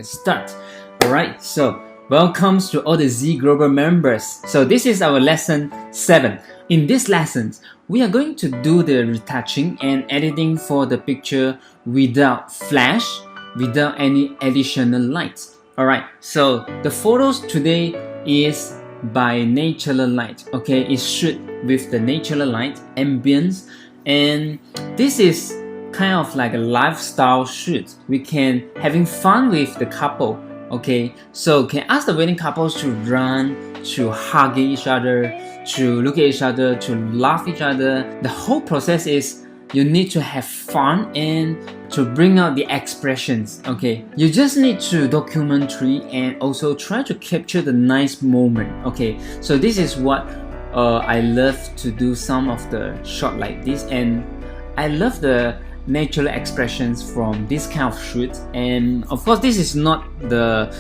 let's start. Alright, so welcome to all the Z Global members. So this is our lesson 7. In this lesson, we are going to do the retouching and editing for the picture without flash, without any additional lights. Alright, so the photos today is by natural light. Okay, it's shoot with the natural light, ambience, and this is kind of like a lifestyle shoot. We can having fun with the couple. Okay, so can ask the wedding couples to run, to hug each other, to look at each other, to laugh each other. The whole process is you need to have fun and to bring out the expressions. Okay, you just need to documentary and also try to capture the nice moment. Okay, so this is what I love to do some of the shot like this, and I love the natural expressions from this kind of shoot. And of course, this is not the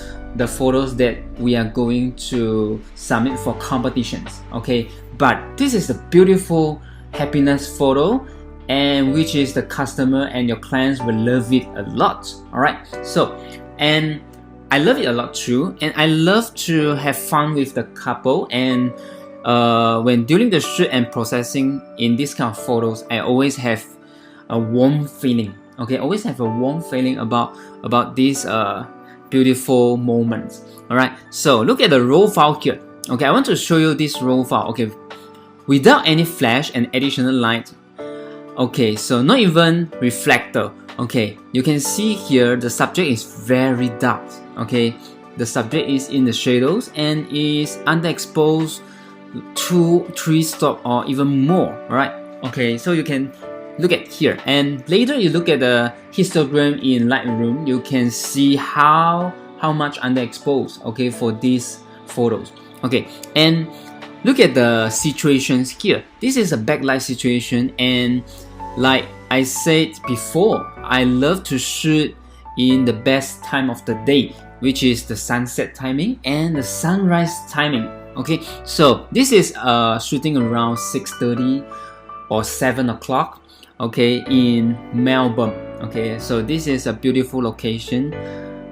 photos that we are going to submit for competitions. Okay, but this is a beautiful happiness photo, and which is the customer and your clients will love it a lot. All right, so and I love it a lot too, and I love to have fun with the couple. And when during the shoot and processing in this kind of photos, I always have a warm feeling. Okay, always have a warm feeling about these beautiful moments. All right, so look at the raw file here. Okay, I want to show you this raw file. Okay, without any flash and additional light. Okay, so not even reflector. Okay, you can see here the subject is very dark. Okay, the subject is in the shadows and is underexposed 2-3 stop or even more. All right, okay, so you can look at here, and later you look at the histogram in Lightroom, you can see how much underexposed, okay, for these photos. Okay, and look at the situations here. This is a backlight situation, and like I said before, I love to shoot in the best time of the day, which is the sunset timing and the sunrise timing. Okay, so this is shooting around 6:30 or 7 o'clock. Okay, in Melbourne. Okay, so this is a beautiful location,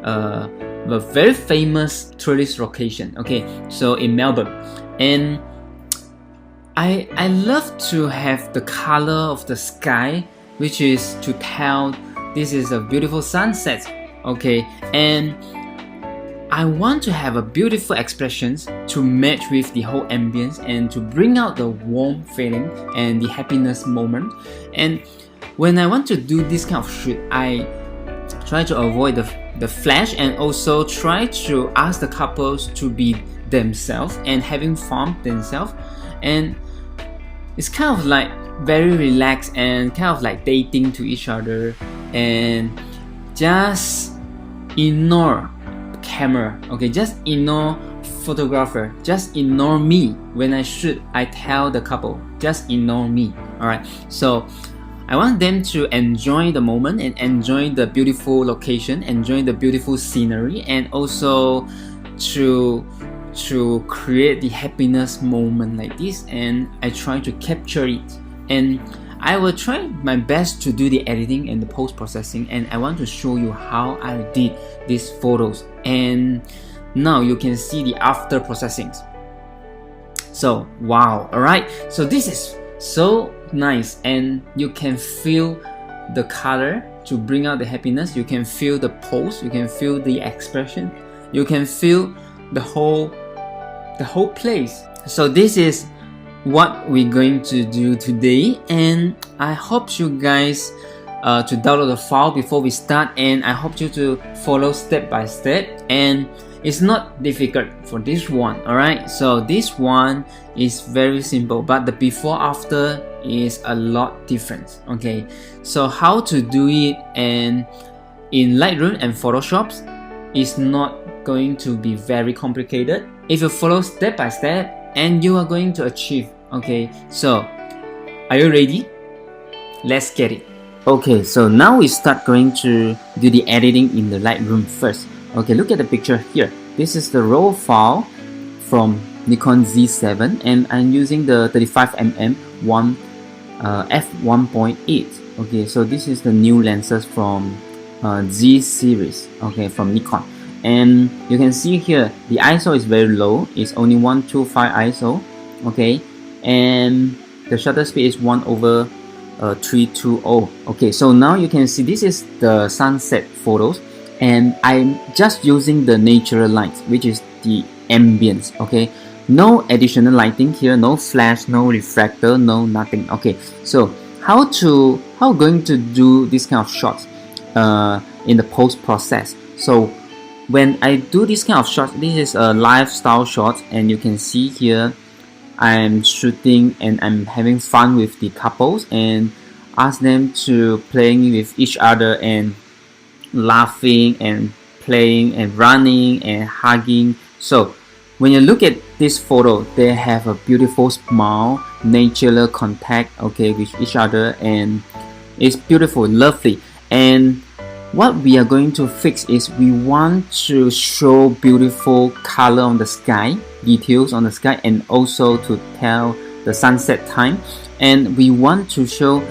a very famous tourist location. Okay, so in Melbourne, and I love to have the color of the sky, which is to tell this is a beautiful sunset. Okay, and I want to have a beautiful expressions to match with the whole ambience and to bring out the warm feeling and the happiness moment. And when I want to do this kind of shoot, I try to avoid the flash and also try to ask the couples to be themselves and having fun themselves. And it's kind of like very relaxed and kind of like dating to each other, and just ignore camera. Okay, just ignore photographer, just ignore me. When I shoot, I tell the couple, just ignore me. Alright, so I want them to enjoy the moment and enjoy the beautiful location, enjoy the beautiful scenery, and also to create the happiness moment like this. And I try to capture it, and I will try my best to do the editing and the post-processing, and I want to show you how I did these photos. And now you can see the after processing. So wow, alright, so this is so nice, and you can feel the color to bring out the happiness. You can feel the pose, you can feel the expression, you can feel the whole place. So this is what we're going to do today, and I hope you guys to download the file before we start, and I hope you to follow step by step. And it's not difficult for this one. Alright, so this one is very simple, but the before after is a lot different. Okay, so how to do it and in Lightroom and Photoshop is not going to be very complicated if you follow step by step, and you are going to achieve. Okay, so are you ready? Let's get it. Okay, so now we start going to do the editing in the Lightroom first. Okay, look at the picture here. This is the raw file from Nikon Z7, and I'm using the 35mm f1.8. Okay, so this is the new lenses from Z series. Okay, from Nikon. and you can see here the ISO is very low. It's only 125 ISO, okay, and the shutter speed is 1/320. Okay, so now you can see this is the sunset photos, and I'm just using the natural light, which is the ambience. Okay, no additional lighting here, no flash, no refractor, no nothing. Okay, so how going to do this kind of shots in the post process. So when I do this kind of shots, this is a lifestyle shot, and you can see here I'm shooting and I'm having fun with the couples and ask them to playing with each other and laughing and playing and running and hugging. So when you look at this photo, they have a beautiful smile, natural contact, okay, with each other, and it's beautiful, lovely. And what we are going to fix is we want to show beautiful color on the sky, details on the sky, and also to tell the sunset time, and we want to show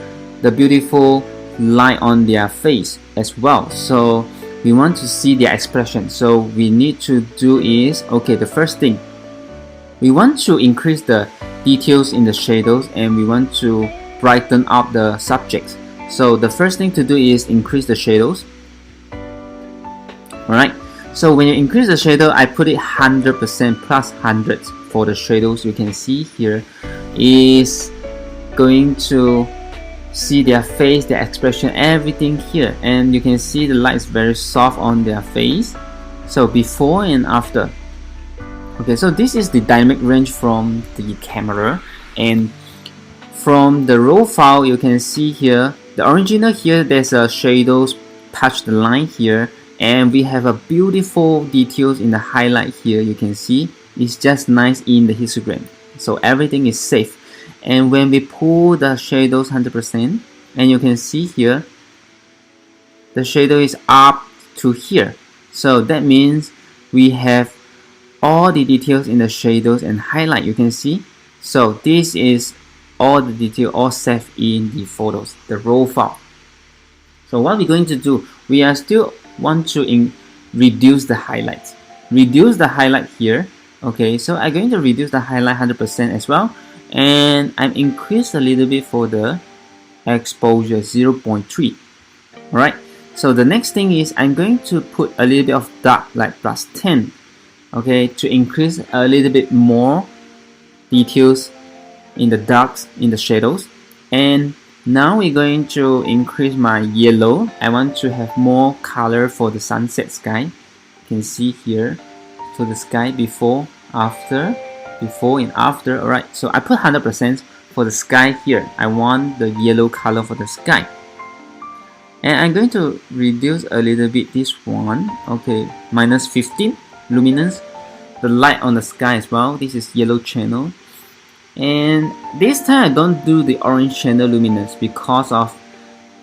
the beautiful light on their face as well. So we want to see their expression. So we need to do is, okay, the first thing, we want to increase the details in the shadows, and we want to brighten up the subjects. So the first thing to do is increase the shadows. Alright, so when you increase the shadow, I put it 100% plus 100 for the shadows. You can see here is going to see their face, their expression, everything here, and you can see the light is very soft on their face. So before and after. Okay, so this is the dynamic range from the camera, and from the raw file you can see here the original here there's a shadows touch the line here, and we have a beautiful details in the highlight here. You can see it's just nice in the histogram, so everything is safe. And when we pull the shadows 100%, and you can see here the shadow is up to here, so that means we have all the details in the shadows and highlight. You can see, so this is all the detail all saved in the photos, the raw file. So what we're going to do, we are still want to reduce the highlights, here. Okay, so I'm going to reduce the highlight 100% as well, and I'm increased a little bit for the exposure 0.3. Alright, so the next thing is I'm going to put a little bit of dark, like plus 10, okay, to increase a little bit more details in the darks, in the shadows. And now we're going to increase my yellow. I want to have more color for the sunset sky. You can see here, so the sky before, after, before and after. Alright, so I put 100% for the sky here. I want the yellow color for the sky. And I'm going to reduce a little bit this one, okay, minus 15 luminance, the light on the sky as well. This is yellow channel, and this time I don't do the orange channel luminance because of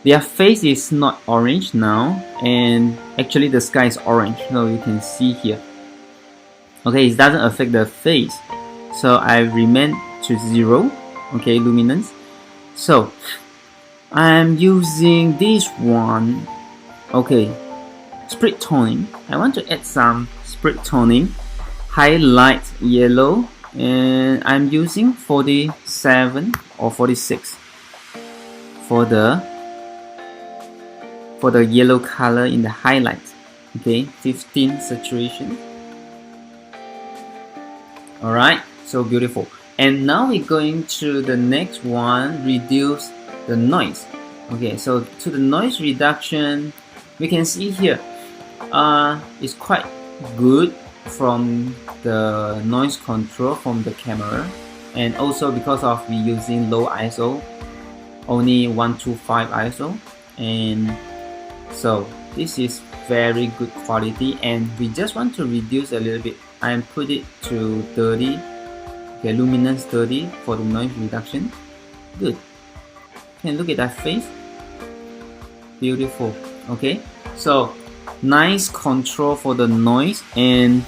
their face is not orange now, and actually the sky is orange, so you can see here. Okay, it doesn't affect the face, so I remain to 0, okay, luminance. So I'm using this one, okay, split toning. I want to add some split toning, highlight yellow, and I'm using 47 or 46 for the yellow color in the highlight. Okay, 15 saturation. Alright, so beautiful. And now we're going to the next one, reduce the noise. Okay, so to the noise reduction, we can see here it's quite good from the noise control from the camera, and also because of we using low ISO, only 125 ISO, and so this is very good quality. And we just want to reduce a little bit. I put it to 30, okay, luminance 30 for the noise reduction. Good. Can look at that face, beautiful. Okay, so nice control for the noise. And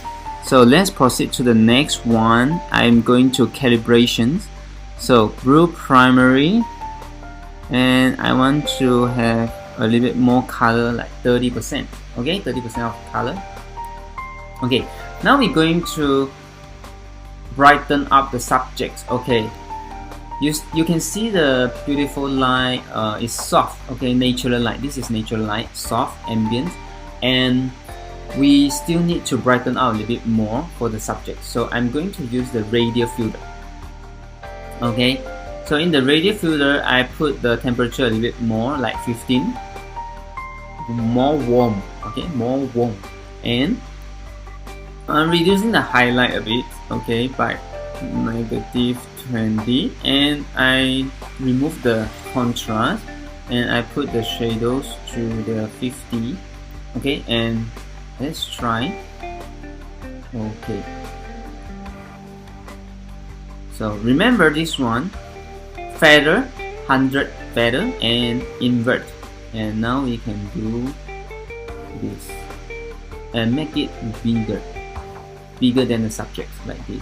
so let's proceed to the next one. I'm going to calibrations. So blue primary, and I want to have a little bit more color, like 30%. Okay, 30% of color. Okay, now we're going to brighten up the subject. Okay, you can see the beautiful light is soft. Okay, natural light. This is natural light, soft, ambient, and we still need to brighten out a little bit more for the subject. So I'm going to use the radial filter. Okay, so in the radial filter, I put the temperature a little bit more, like 15, more warm. Okay, more warm, and I'm reducing the highlight a bit. Okay, by -20, and I remove the contrast, and I put the shadows to the 50. Okay, and let's try. Okay, so remember this one, feather, 100 feather, and invert. And now we can do this and make it bigger than the subject, like this.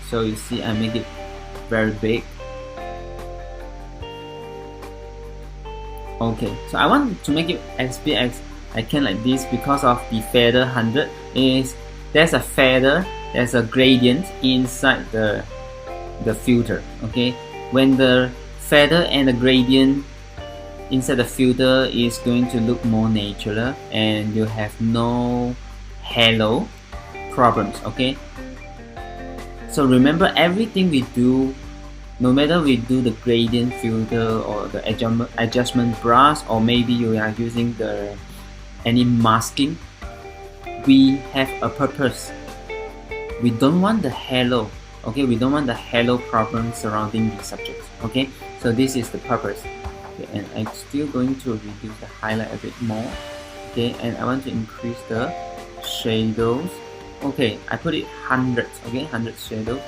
So you see, I make it very big. Okay, so I want to make it as big as I can, like this, because of the feather 100 is there's a feather, there's a gradient inside the filter. Okay, when the feather and the gradient inside the filter is going to look more natural, and you have no halo problems. Okay, so remember, everything we do, no matter we do the gradient filter or the adjustment brush, or maybe you are using any masking, we have a purpose. We don't want the halo. Okay, we don't want the halo problem surrounding the subject. Okay, so this is the purpose. Okay, and I'm still going to reduce the highlight a bit more. Okay, and I want to increase the shadows. Okay, I put it 100. Okay, 100 shadows.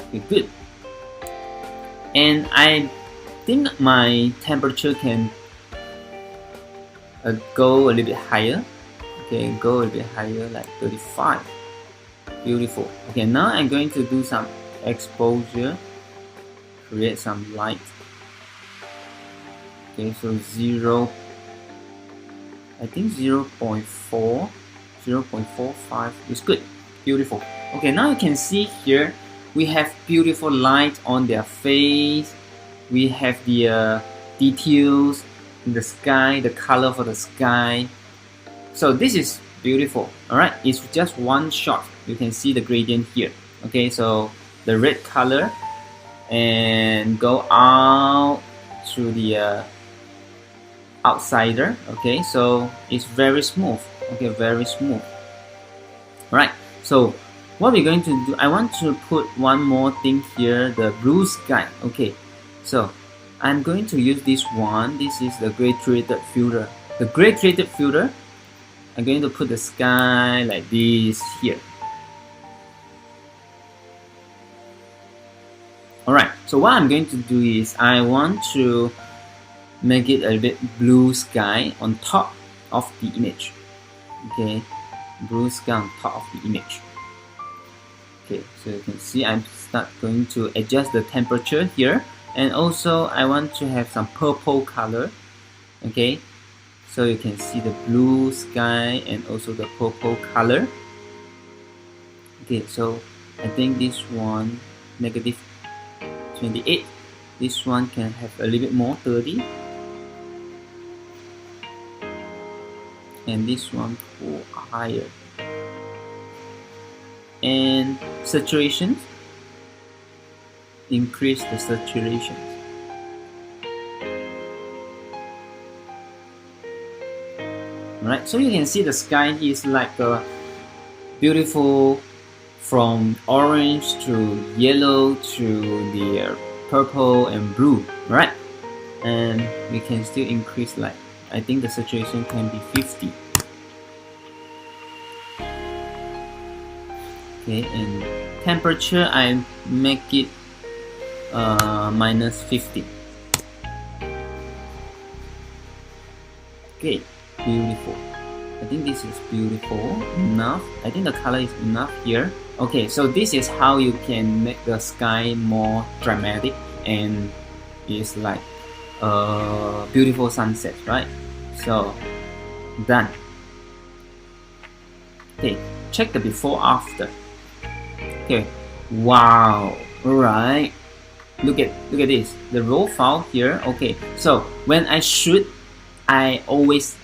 Okay, good. And I think my temperature can go a little bit higher. Okay, go a little bit higher, like 35. Beautiful. Okay, now I'm going to do some exposure, create some light. Okay, so I think 0.4, 0.45 is good. Beautiful. Okay, now you can see here we have beautiful light on their face. We have the details in the sky, the color for the sky. So this is beautiful. Alright, it's just one shot. You can see the gradient here. Okay, so the red color and go out to the outsider. Okay, so it's very smooth. Okay, very smooth. Alright, so what we're going to do, I want to put one more thing here, the blue sky. Okay, so I'm going to use this one. This is the gray treated filter. The gray treated filter, I'm going to put the sky like this here. Alright, so what I'm going to do is I want to make it a bit blue sky on top of the image. Okay, blue sky on top of the image. Okay, so you can see I'm going to adjust the temperature here, and also I want to have some purple color. Okay, so you can see the blue sky and also the purple color. Okay, so I think this one -28. This one can have a little bit more, 30. And this one for higher. And saturation, increase the saturation. Alright, so you can see the sky is like a beautiful, from orange to yellow to the purple and blue, right? And we can still increase, like, I think the saturation can be 50. Okay, and temperature I make it -50. Okay, beautiful. I think this is beautiful enough. I think the color is enough here. Okay, so this is how you can make the sky more dramatic, and it's like a beautiful sunset, right? So done. Okay, check the before after. Okay, wow, alright, look at this, the raw file here. Okay, so when I shoot, I always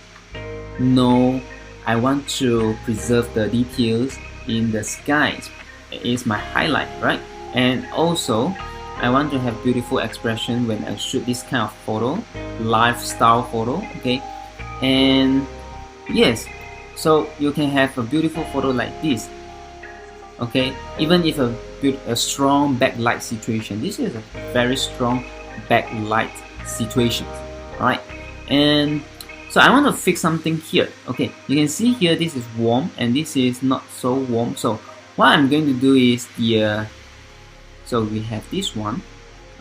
know I want to preserve the details in the skies. It's my highlight, right? And also I want to have beautiful expression when I shoot this kind of photo, lifestyle photo. Okay, and yes, so you can have a beautiful photo like this. Okay, even if a strong backlight situation, this is a very strong backlight situation. All right, and so I want to fix something here. Okay, you can see here this is warm and this is not so warm. So what I'm going to do is so we have this one.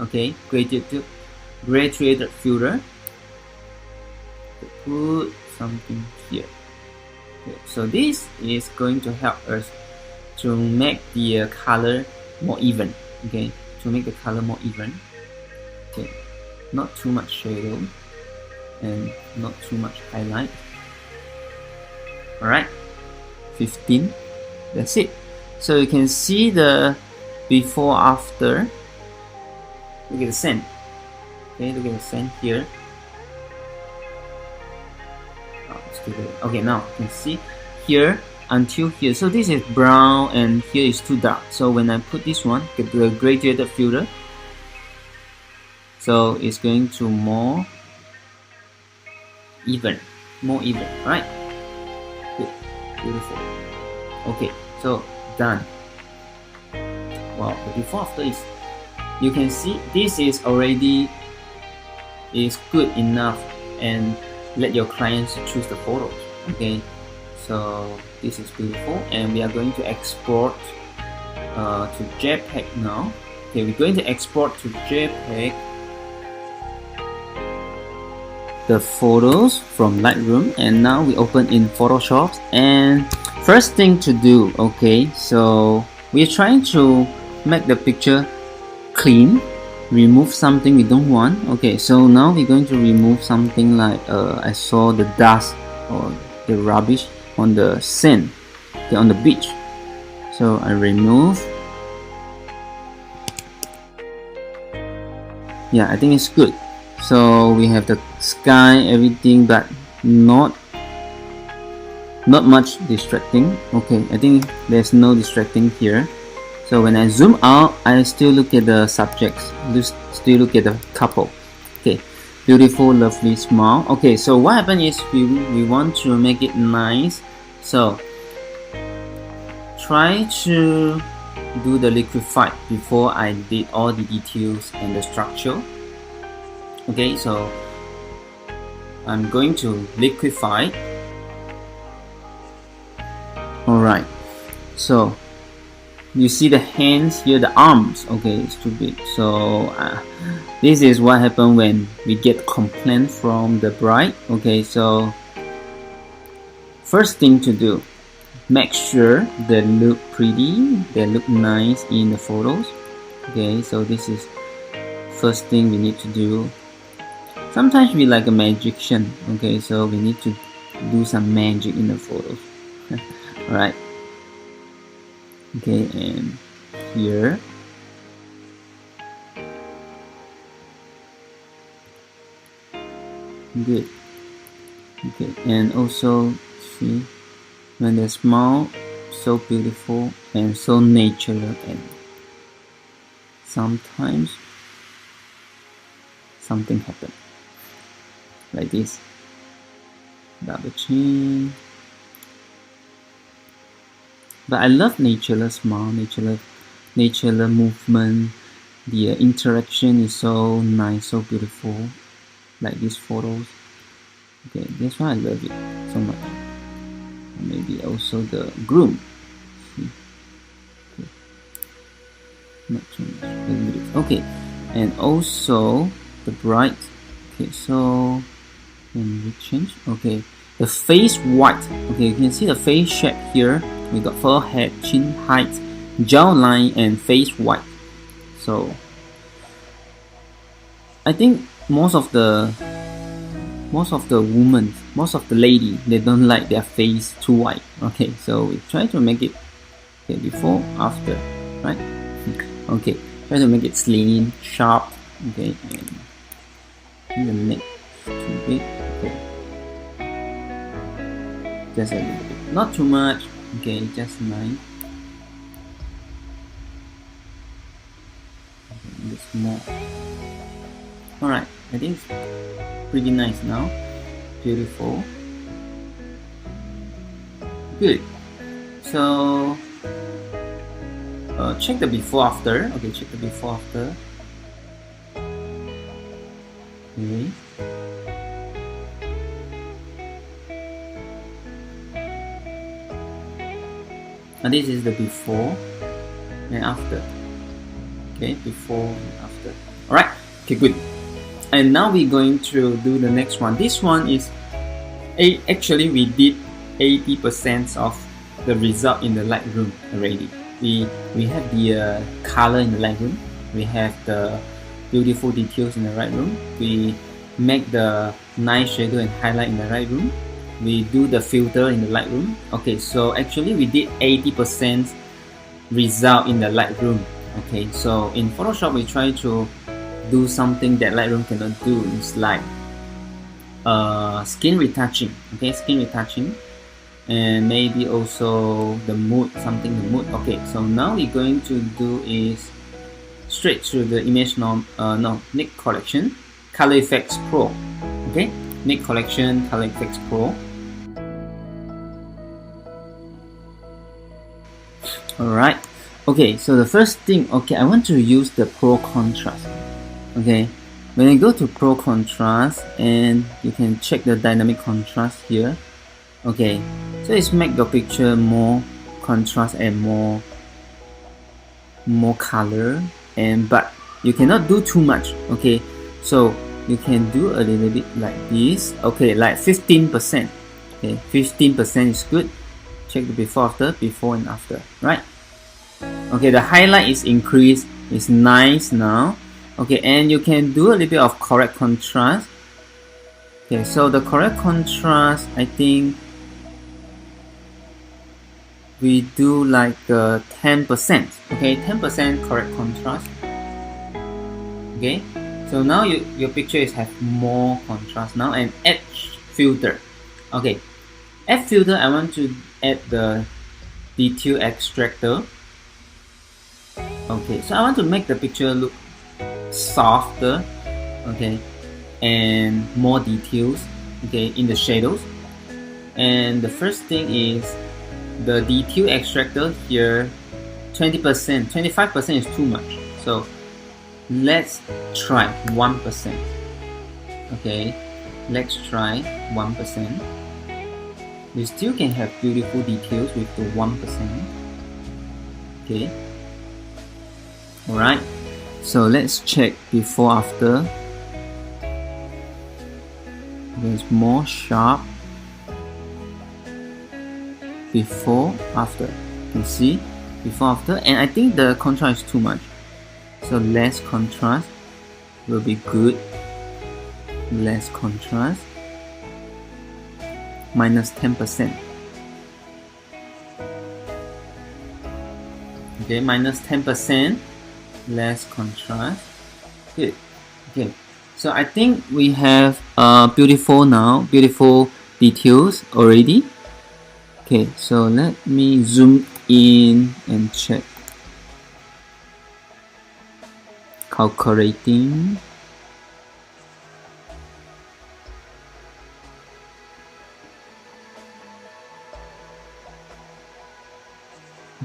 Okay, graduated filter. Put something here. Okay, so this is going to help us to make the color more even. Okay, to make the color more even. Okay, not too much shadow and not too much highlight. Alright, 15. That's it. So you can see the before after. Look at the sand. Okay, look at the sand here. Okay, now you can see here until here. So this is brown and here is too dark. So when I put this one, get the graduated filter, so it's going to more even, right? Good, beautiful. Okay, so done. Wow, the before after is, you can see this is already is good enough, and let your clients choose the photos. Okay, so this is beautiful, and we are going to export to JPEG now. Okay, we're going to export to JPEG the photos from Lightroom, and now we open in Photoshop. And first thing to do, okay, so we're trying to make the picture clean, remove something we don't want. Okay, so now we're going to remove something like I saw the dust or the rubbish on the sand, okay, on the beach. So I remove. Yeah, I think it's good. So we have the sky, everything, but not much distracting. Okay, I think there's no distracting here. So when I zoom out, I still look at the subjects, still look at the couple. Okay, beautiful, lovely smile. Okay, so what happened is we want to make it nice. So try to do the liquify before I did all the details and the structure. Okay, so I'm going to liquify. Alright, so you see the hands here, the arms. Okay, it's too big. So this is what happened when we get complaint from the bride. Okay, so first thing to do, make sure they look pretty, they look nice in the photos. Okay, so this is first thing we need to do. Sometimes we like a magician. Okay, so we need to do some magic in the photos. Alright. Okay, and here. Good. Okay, and also see when they smile, so beautiful and so natural, and sometimes something happens like this. Double chin. But I love natural smile, natural movement. The interaction is so nice, so beautiful, like these photos. Okay, that's why I love it so much. And maybe also the groom. See? Okay. Not too much. Okay, and also the bride. Okay, so when we change, okay, the face white. Okay, you can see the face shape here. We got forehead, chin height, jawline, and face white. So I think most of the most of the women, most of the lady, they don't like their face too white. Okay, so we try to make it before, after, right? Okay, try to make it slim, sharp. Okay, and the neck too big. Okay, just a little bit, not too much. Okay, just nice. This more. All right, I think it's pretty nice now. Beautiful. Good. So check the before after. Okay, check the before after. Okay. And this is the before and after. Okay, before and after. Alright, okay, good. And now we're going to do the next one. This one is actually we did 80% of the result in the Lightroom already. We have the color in the Lightroom. We have the beautiful details in the Lightroom. We make the nice shadow and highlight in the Lightroom. We do the filter in the Lightroom. Okay, so actually we did 80% result in the Lightroom. Okay, so in Photoshop we try to do something that Lightroom cannot do. It's like skin retouching. Okay, skin retouching, and maybe also the mood, something the mood. Okay, so now we're going to do is straight to the image Nik collection, color effects pro. Okay, Nik collection, color effects pro. Alright, okay, so the first thing, okay, I want to use the pro contrast. Okay, when I go to pro contrast, and you can check the dynamic contrast here. Okay, so it's make your picture more contrast and more color, and but you cannot do too much. Okay, so you can do a little bit like this. Okay, like 15%. Okay, 15% is good. Check the before and after, right? Okay, the highlight is increased, it's nice now. Okay, and you can do a little bit of correct contrast. Okay, so the correct contrast, I think we do like 10%. Okay, 10% correct contrast. Okay, so now your picture is have more contrast now. And add filter. Okay, add filter, I want to add the detail extractor. Okay, so I want to make the picture look softer, okay, and more details, okay, in the shadows. And the first thing is the detail extractor here, 20%, 25% is too much. So let's try 1%. Okay, let's try 1%. You still can have beautiful details with the 1%. Okay. Alright, so let's check before after. There's more sharp. Before after, you can see before after, and I think the contrast is too much, so less contrast will be good. Less contrast, minus 10%. Okay, minus 10%. Less contrast. Good. Okay, so I think we have beautiful details already. Okay, so let me zoom in and check. Calculating.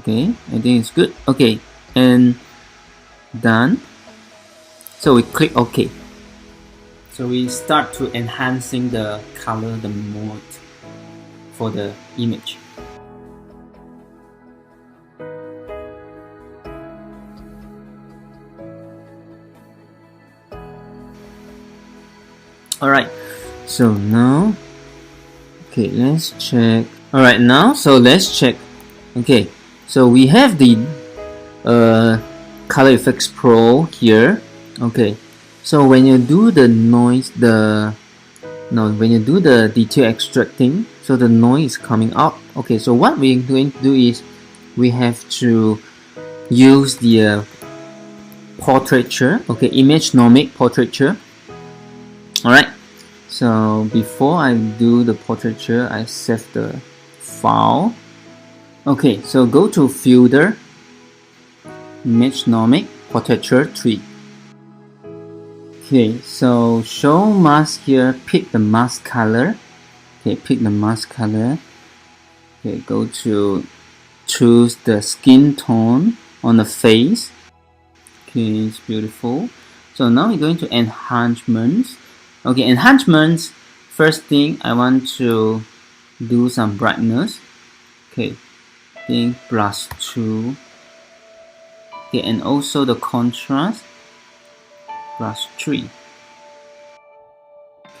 Okay, I think it's good. Okay, and done. So we click OK. So we start to enhancing the color, the mood for the image. Alright, so now, okay, let's check. Alright, now, so let's check. Okay, so we have the Color Effects Pro here. Okay, so when you do the noise, the Now when you do the detail extracting, so the noise is coming up. Okay, so what we're going to do is we have to use the portraiture, okay, image nomic portraiture. Alright, so before I do the portraiture, I save the file. Okay, so go to Filter, Image nomic portraiture 3. Okay, so show mask here, pick the mask color. Okay, pick the mask color. Okay, go to choose the skin tone on the face. Okay, it's beautiful. So now we're going to enhancements. Okay, enhancements. First thing, I want to do some brightness. Okay, I think +2. Okay, and also the contrast +3.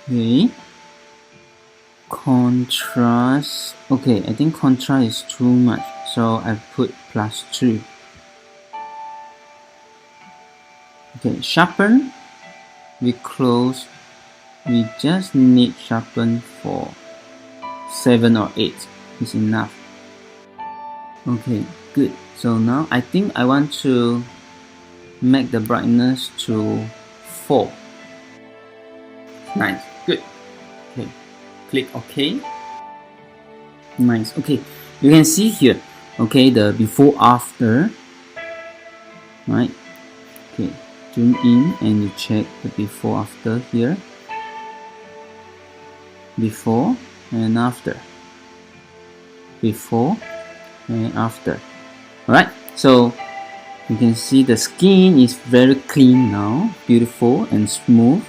Okay, contrast. Okay, I think contrast is too much, so I put +2. Okay, sharpen. We close. We just need sharpen for 7 or 8 is enough. Okay, good. So now I think I want to make the brightness to 4. Nice, good. Okay, click OK. Nice. Okay, you can see here. Okay, the before after. Right. Okay, zoom in and you check the before after here. Before and after. Before and after. Alright, so you can see the skin is very clean now, beautiful and smooth.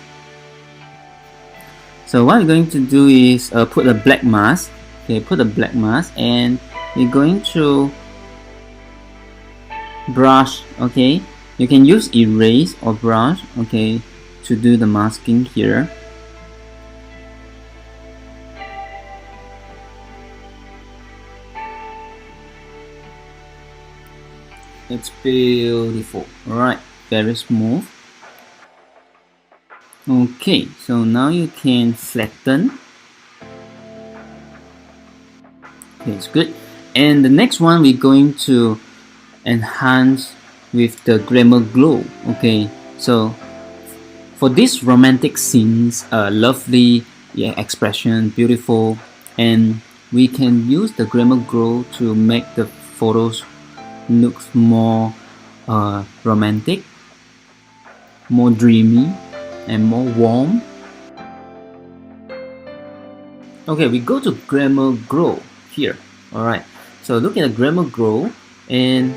So what we're going to do is put a black mask. Okay, put a black mask and we're going to brush. Okay, you can use erase or brush. Okay, to do the masking here. It's beautiful. Alright, very smooth. Okay, so now you can flatten. Okay, it's good. And the next one we're going to enhance with the glamour glow. Okay, so for this romantic scenes, lovely expression, beautiful, and we can use the glamour glow to make the photos looks more romantic, more dreamy, and more warm. Okay, we go to glamour glow here. Alright, so look at the glamour glow, and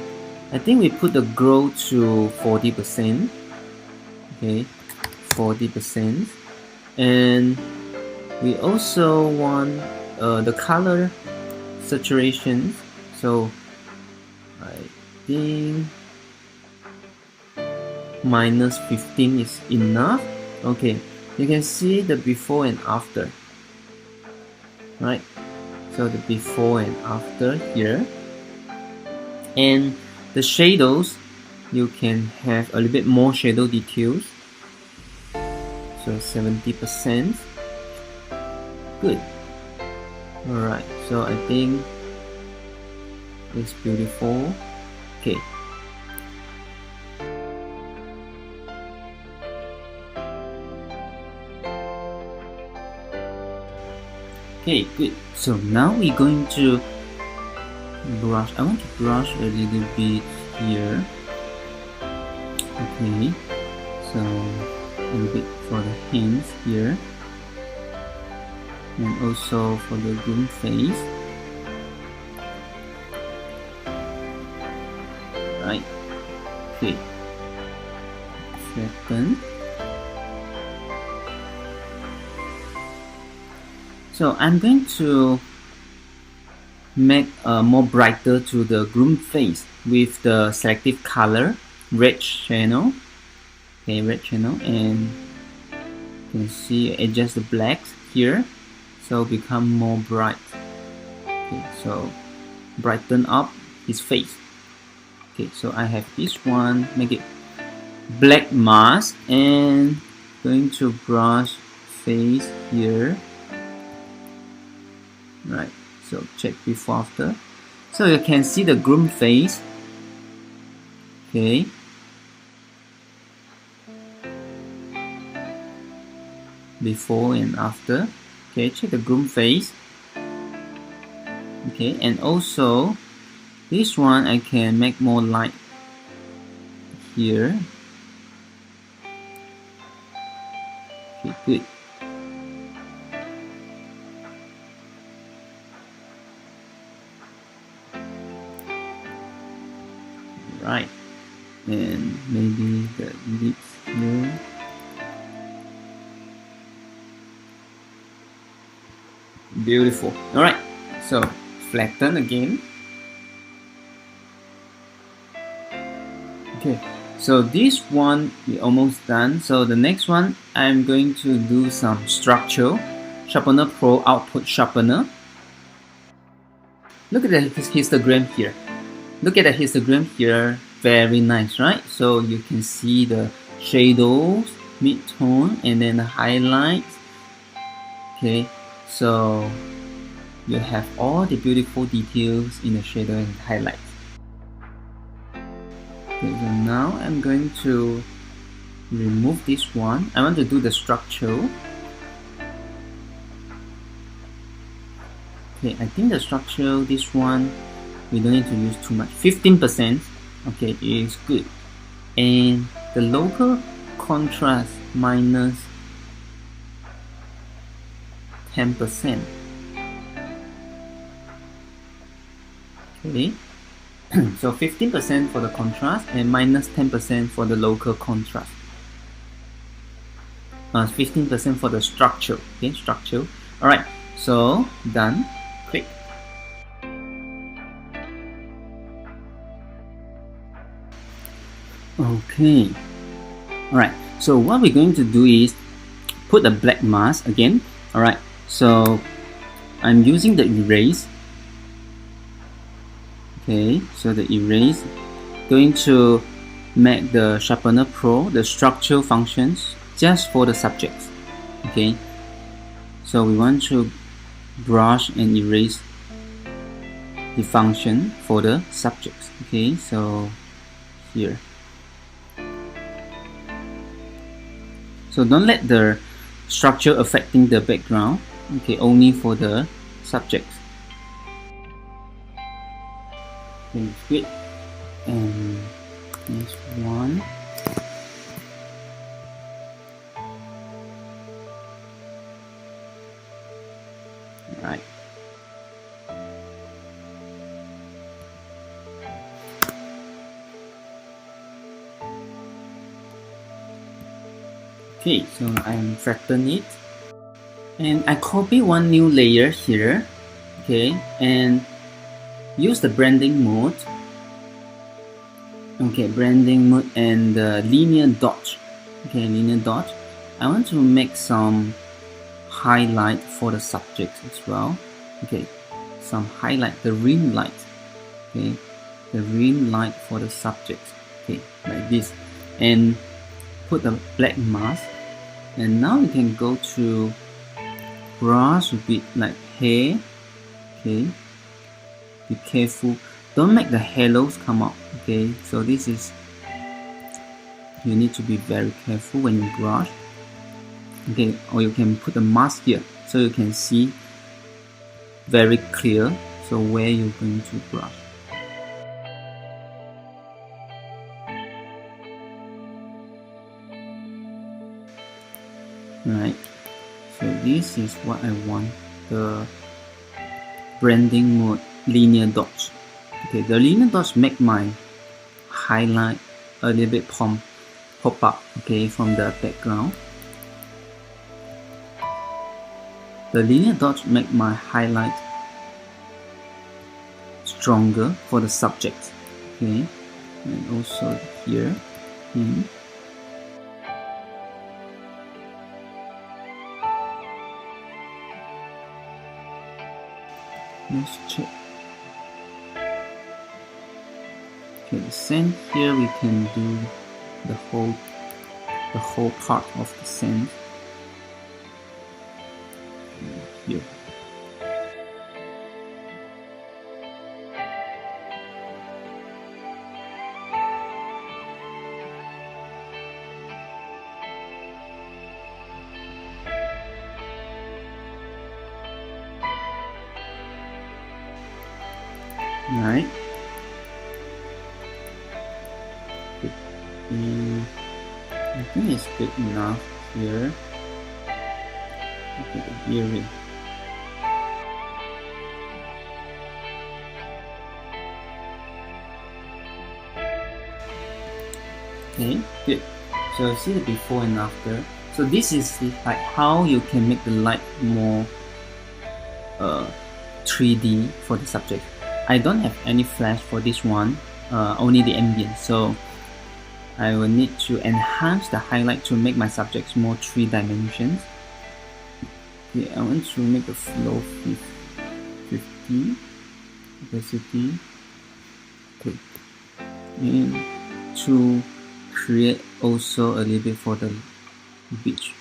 I think we put the glow to 40%. Okay, 40%, and we also want the color saturation, so I think -15 is enough. Okay, you can see the before and after, right? So the before and after here, and the shadows, you can have a little bit more shadow details, so 70%. Good. Alright, so I think it's beautiful. Okay. Okay, good. So now we're going to brush. I want to brush a little bit here. Okay, so a little bit for the hands here, and also for the groom face. Right. Okay. Flatten. So I'm going to make more brighter to the groom face with the selective color red channel. Okay, red channel, and you can see adjust the blacks here, so become more bright. Okay, so brighten up his face. Okay, so I have this one, make it black mask, and going to brush face here. Right, so check before after. So you can see the groom face. Okay. Before and after. Okay, check the groom face. Okay, and also this one I can make more light here. Okay, good. Right, and maybe the lips here. Beautiful. All right, so flatten again. Okay, so this one we almost done. So the next one I'm going to do some structure. Sharpener Pro output sharpener. Look at the histogram here. Look at the histogram here. Very nice, right? So you can see the shadows, mid-tone, and then the highlights. Okay, so you have all the beautiful details in the shadow and highlights. Okay, so now I'm going to remove this one. I want to do the structure. Okay, I think the structure, this one, we don't need to use too much. 15%, okay, is good. And the local contrast minus 10%. Okay, so 15% for the contrast and minus 10% for the local contrast. 15% for the structure. Okay, structure. All right, so done. Click. Okay. All right. So what we're going to do is put the black mask again. All right. So I'm using the erase. Okay. So the erase going to make the Sharpener Pro the structural functions just for the subjects. Okay. So we want to brush and erase the function for the subjects. Okay. So here. So don't let the structure affecting the background. Okay, only for the subjects. Okay, good. And this one. Right. Okay, so I'm flatten it, and I copy one new layer here. Okay, and use the branding mode. Okay, branding mode and the linear dot. Okay, linear dot. I want to make some highlight for the subjects as well. Okay, some highlight, the rim light. Okay, the rim light for the subjects. Okay, like this, and put the black mask. And now you can go to brush a bit like hair. Okay, be careful, don't make the halos come out. Okay, so this is, you need to be very careful when you brush. Okay, or you can put the mask here so you can see very clear, so where you're going to brush. Right, so this is what I want, the branding mode linear dots. Okay, the linear dots make my highlight a little bit pop up, okay, from the background. The linear dots make my highlight stronger for the subject. Okay, and also here. Let's check. Okay, the sand here we can do the whole part of the sand. here. Right. And I think it's good enough here. Look at the earring. Okay, good. So see the before and after. So this is like how you can make the light more 3D for the subject. I don't have any flash for this one, only the ambient. So I will need to enhance the highlight to make my subjects more 3 dimensions. Okay, I want to make the flow 50 opacity. Okay, and to create also a little bit for the beach.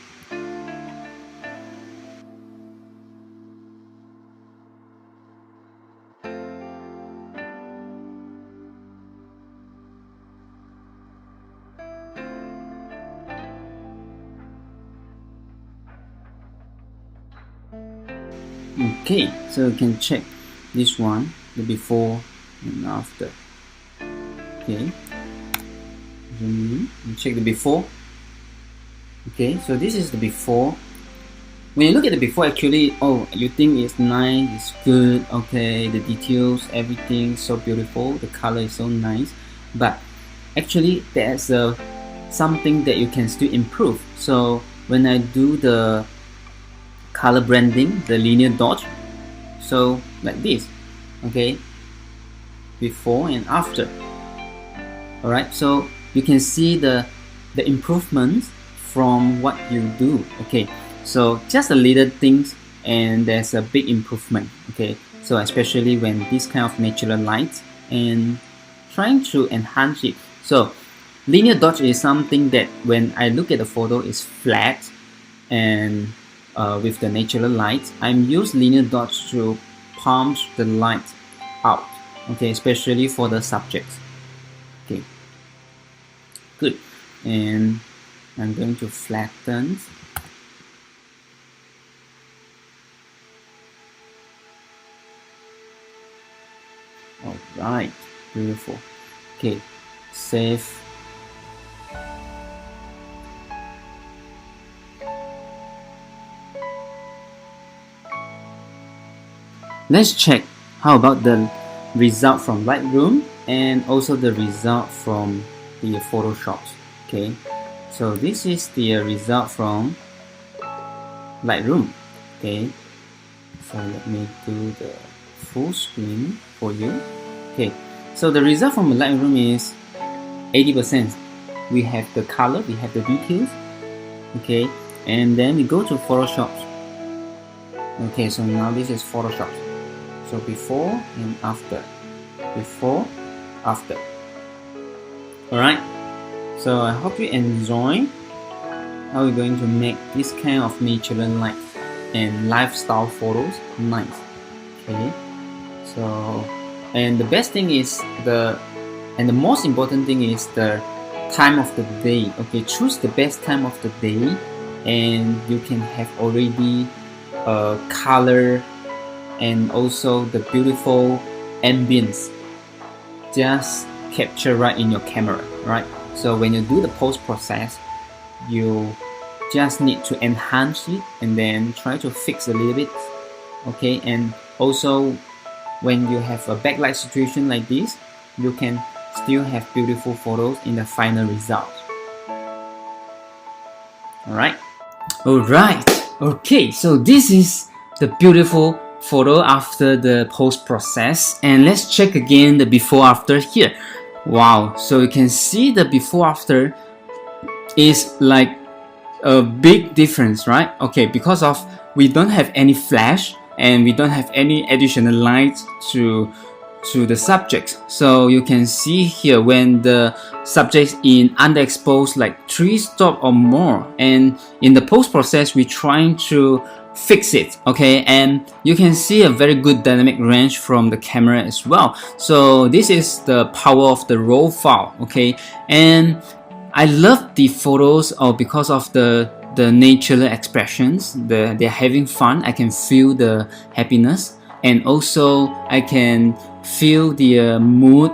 Okay, so you can check this one, the before and after. Okay, and check the before. Okay, so this is the before. When you look at the before, actually, oh, you think it's nice, it's good, okay, the details, everything so beautiful, the color is so nice, but actually there's something that you can still improve. So when I do the color branding, the linear dot, so like this, okay, before and after. Alright, so you can see the improvements from what you do. Okay, so just a little things and there's a big improvement. Okay, so especially when this kind of natural light and trying to enhance it. So linear dot is something that when I look at the photo is flat and with the natural light, I'm use linear dots to pump the light out. Okay, especially for the subjects. Okay, good. And I'm going to flatten. Alright, beautiful. Okay, save. Let's check how about the result from Lightroom and also the result from the Photoshop. Okay, so this is the result from Lightroom. Okay, so let me do the full screen for you. Okay, so the result from Lightroom is 80%. We have the color, we have the details. Okay, and then we go to Photoshop. Okay, so now this is Photoshop. So before and after, before, after. Alright, so I hope you enjoy how we're going to make this kind of natural light and lifestyle photos nice. Okay, so and the best thing is the most important thing is the time of the day. Okay, choose the best time of the day and you can have already color and also the beautiful ambience just capture right in your camera, right? So when you do the post process, you just need to enhance it and then try to fix a little bit. Okay, and also when you have a backlight situation like this, you can still have beautiful photos in the final result. Alright, okay, so this is the beautiful photo after the post process, and let's check again the before after here. Wow, so you can see the before after is like a big difference, right? Okay, because of we don't have any flash and we don't have any additional light to the subject. So you can see here when the subject in underexposed like 3 stop or more, and in the post process we're trying to fix it, okay? And you can see a very good dynamic range from the camera as well. So this is the power of the raw file, okay? And I love the photos because of the natural expressions. They're having fun. I can feel the happiness, and also I can feel the mood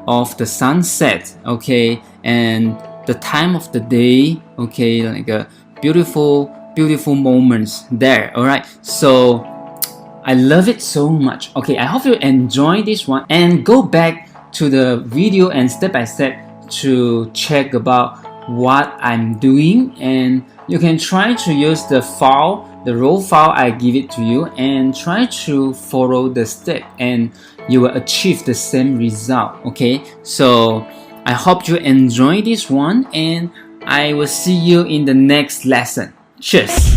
of the sunset, okay, and the time of the day, okay, like a beautiful moments there. All right, so I love it so much. Okay, I hope you enjoy this one, and go back to the video and step by step to check about what I'm doing, and you can try to use the file, the raw file I give it to you, and try to follow the step, and you will achieve the same result. Okay, so I hope you enjoy this one, and I will see you in the next lesson. Cheers.